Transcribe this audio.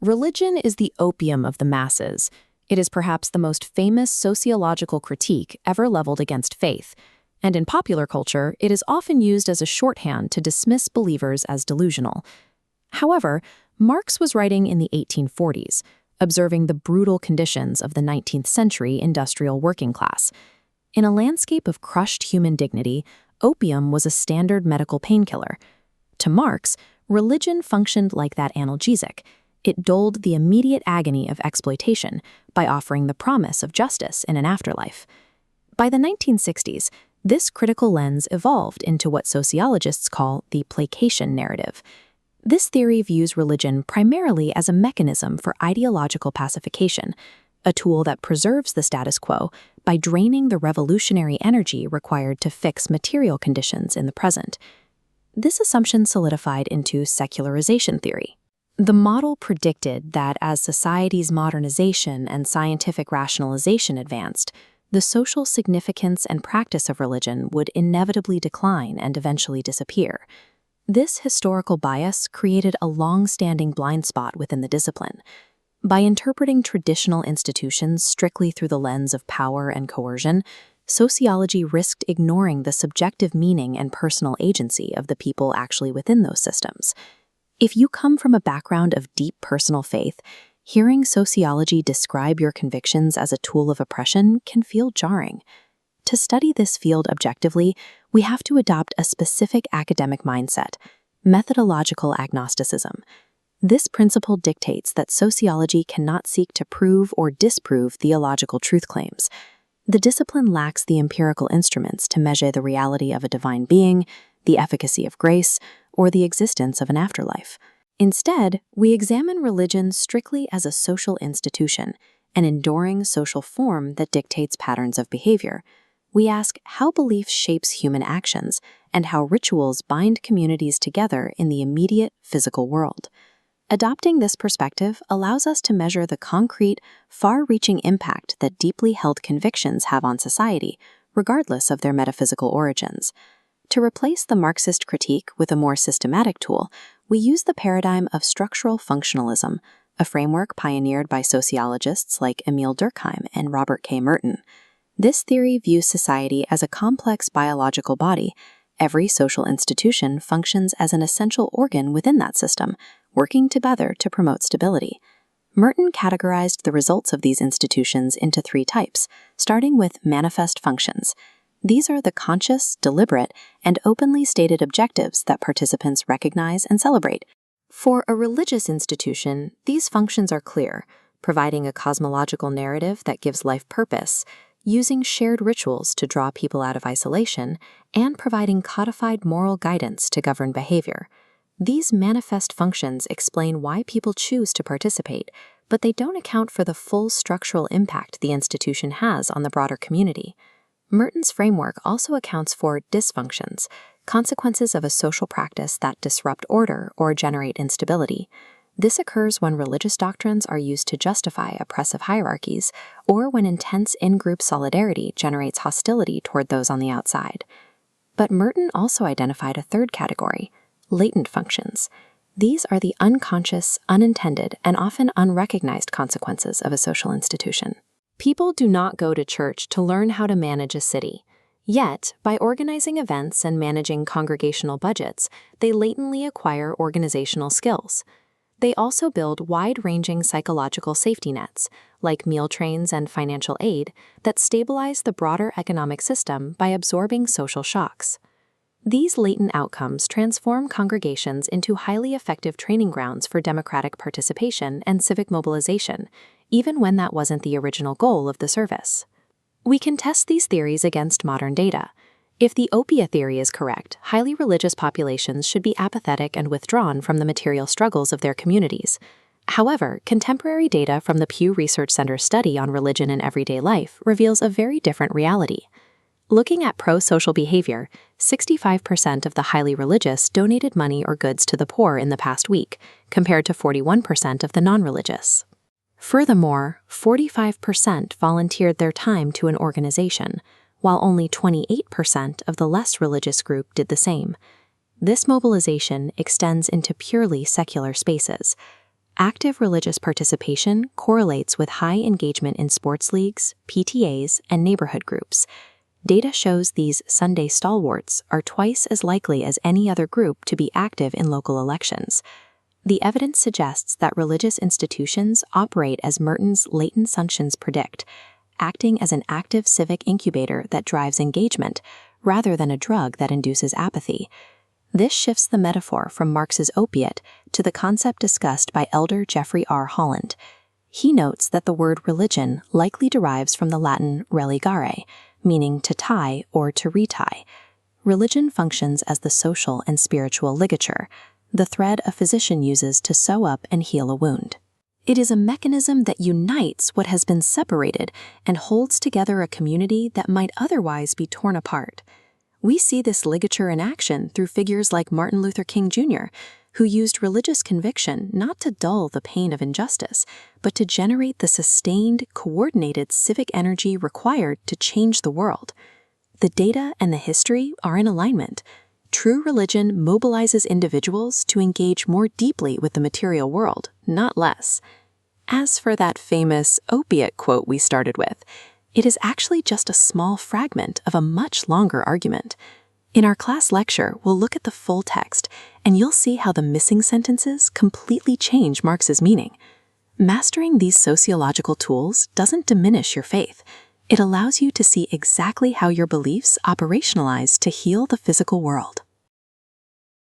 Religion is the opium of the masses. It is perhaps the most famous sociological critique ever leveled against faith, and in popular culture, it is often used as a shorthand to dismiss believers as delusional. However, Marx was writing in the 1840s, observing the brutal conditions of the 19th century industrial working class. In a landscape of crushed human dignity, opium was a standard medical painkiller. To Marx, religion functioned like that analgesic. It dulled the immediate agony of exploitation by offering the promise of justice in an afterlife. By the 1960s, this critical lens evolved into what sociologists call the placation narrative. This theory views religion primarily as a mechanism for ideological pacification, a tool that preserves the status quo by draining the revolutionary energy required to fix material conditions in the present. This assumption solidified into secularization theory. The model predicted that as society's modernization and scientific rationalization advanced, the social significance and practice of religion would inevitably decline and eventually disappear. This historical bias created a long-standing blind spot within the discipline. By interpreting traditional institutions strictly through the lens of power and coercion, sociology risked ignoring the subjective meaning and personal agency of the people actually within those systems. If you come from a background of deep personal faith, hearing sociology describe your convictions as a tool of oppression can feel jarring. To study this field objectively, we have to adopt a specific academic mindset, methodological agnosticism. This principle dictates that sociology cannot seek to prove or disprove theological truth claims. The discipline lacks the empirical instruments to measure the reality of a divine being, the efficacy of grace, or the existence of an afterlife. Instead, we examine religion strictly as a social institution, an enduring social form that dictates patterns of behavior. We ask how belief shapes human actions and how rituals bind communities together in the immediate physical world. Adopting this perspective allows us to measure the concrete, far-reaching impact that deeply held convictions have on society, regardless of their metaphysical origins. To replace the Marxist critique with a more systematic tool, we use the paradigm of structural functionalism, a framework pioneered by sociologists like Emile Durkheim and Robert K. Merton. This theory views society as a complex biological body. Every social institution functions as an essential organ within that system, working together to promote stability. Merton categorized the results of these institutions into three types, starting with manifest functions. These are the conscious, deliberate, and openly stated objectives that participants recognize and celebrate. For a religious institution, these functions are clear, providing a cosmological narrative that gives life purpose, using shared rituals to draw people out of isolation, and providing codified moral guidance to govern behavior. These manifest functions explain why people choose to participate, but they don't account for the full structural impact the institution has on the broader community. Merton's framework also accounts for dysfunctions, consequences of a social practice that disrupt order or generate instability. This occurs when religious doctrines are used to justify oppressive hierarchies, or when intense in-group solidarity generates hostility toward those on the outside. But Merton also identified a third category, latent functions. These are the unconscious, unintended, and often unrecognized consequences of a social institution. People do not go to church to learn how to manage a city. Yet, by organizing events and managing congregational budgets, they latently acquire organizational skills. They also build wide-ranging psychological safety nets, like meal trains and financial aid, that stabilize the broader economic system by absorbing social shocks. These latent outcomes transform congregations into highly effective training grounds for democratic participation and civic mobilization, even when that wasn't the original goal of the service. We can test these theories against modern data. If the opia theory is correct, highly religious populations should be apathetic and withdrawn from the material struggles of their communities. However, contemporary data from the Pew Research Center study on religion in everyday life reveals a very different reality. Looking at pro-social behavior, 65% of the highly religious donated money or goods to the poor in the past week, compared to 41% of the non-religious. Furthermore, 45% volunteered their time to an organization, while only 28% of the less religious group did the same. This mobilization extends into purely secular spaces. Active religious participation correlates with high engagement in sports leagues, PTAs, and neighborhood groups. Data shows these Sunday stalwarts are twice as likely as any other group to be active in local elections. The evidence suggests that religious institutions operate as Merton's latent assumptions predict, acting as an active civic incubator that drives engagement, rather than a drug that induces apathy. This shifts the metaphor from Marx's opiate to the concept discussed by Elder Jeffrey R. Holland. He notes that the word religion likely derives from the Latin religare, meaning to tie or to retie. Religion functions as the social and spiritual ligature, the thread a physician uses to sew up and heal a wound. It is a mechanism that unites what has been separated and holds together a community that might otherwise be torn apart. We see this ligature in action through figures like Martin Luther King Jr., who used religious conviction not to dull the pain of injustice, but to generate the sustained, coordinated civic energy required to change the world. The data and the history are in alignment. True religion mobilizes individuals to engage more deeply with the material world, not less. As for that famous opiate quote we started with, it is actually just a small fragment of a much longer argument. In our class lecture, we'll look at the full text, and you'll see how the missing sentences completely change Marx's meaning. Mastering these sociological tools doesn't diminish your faith. It allows you to see exactly how your beliefs operationalize to heal the physical world.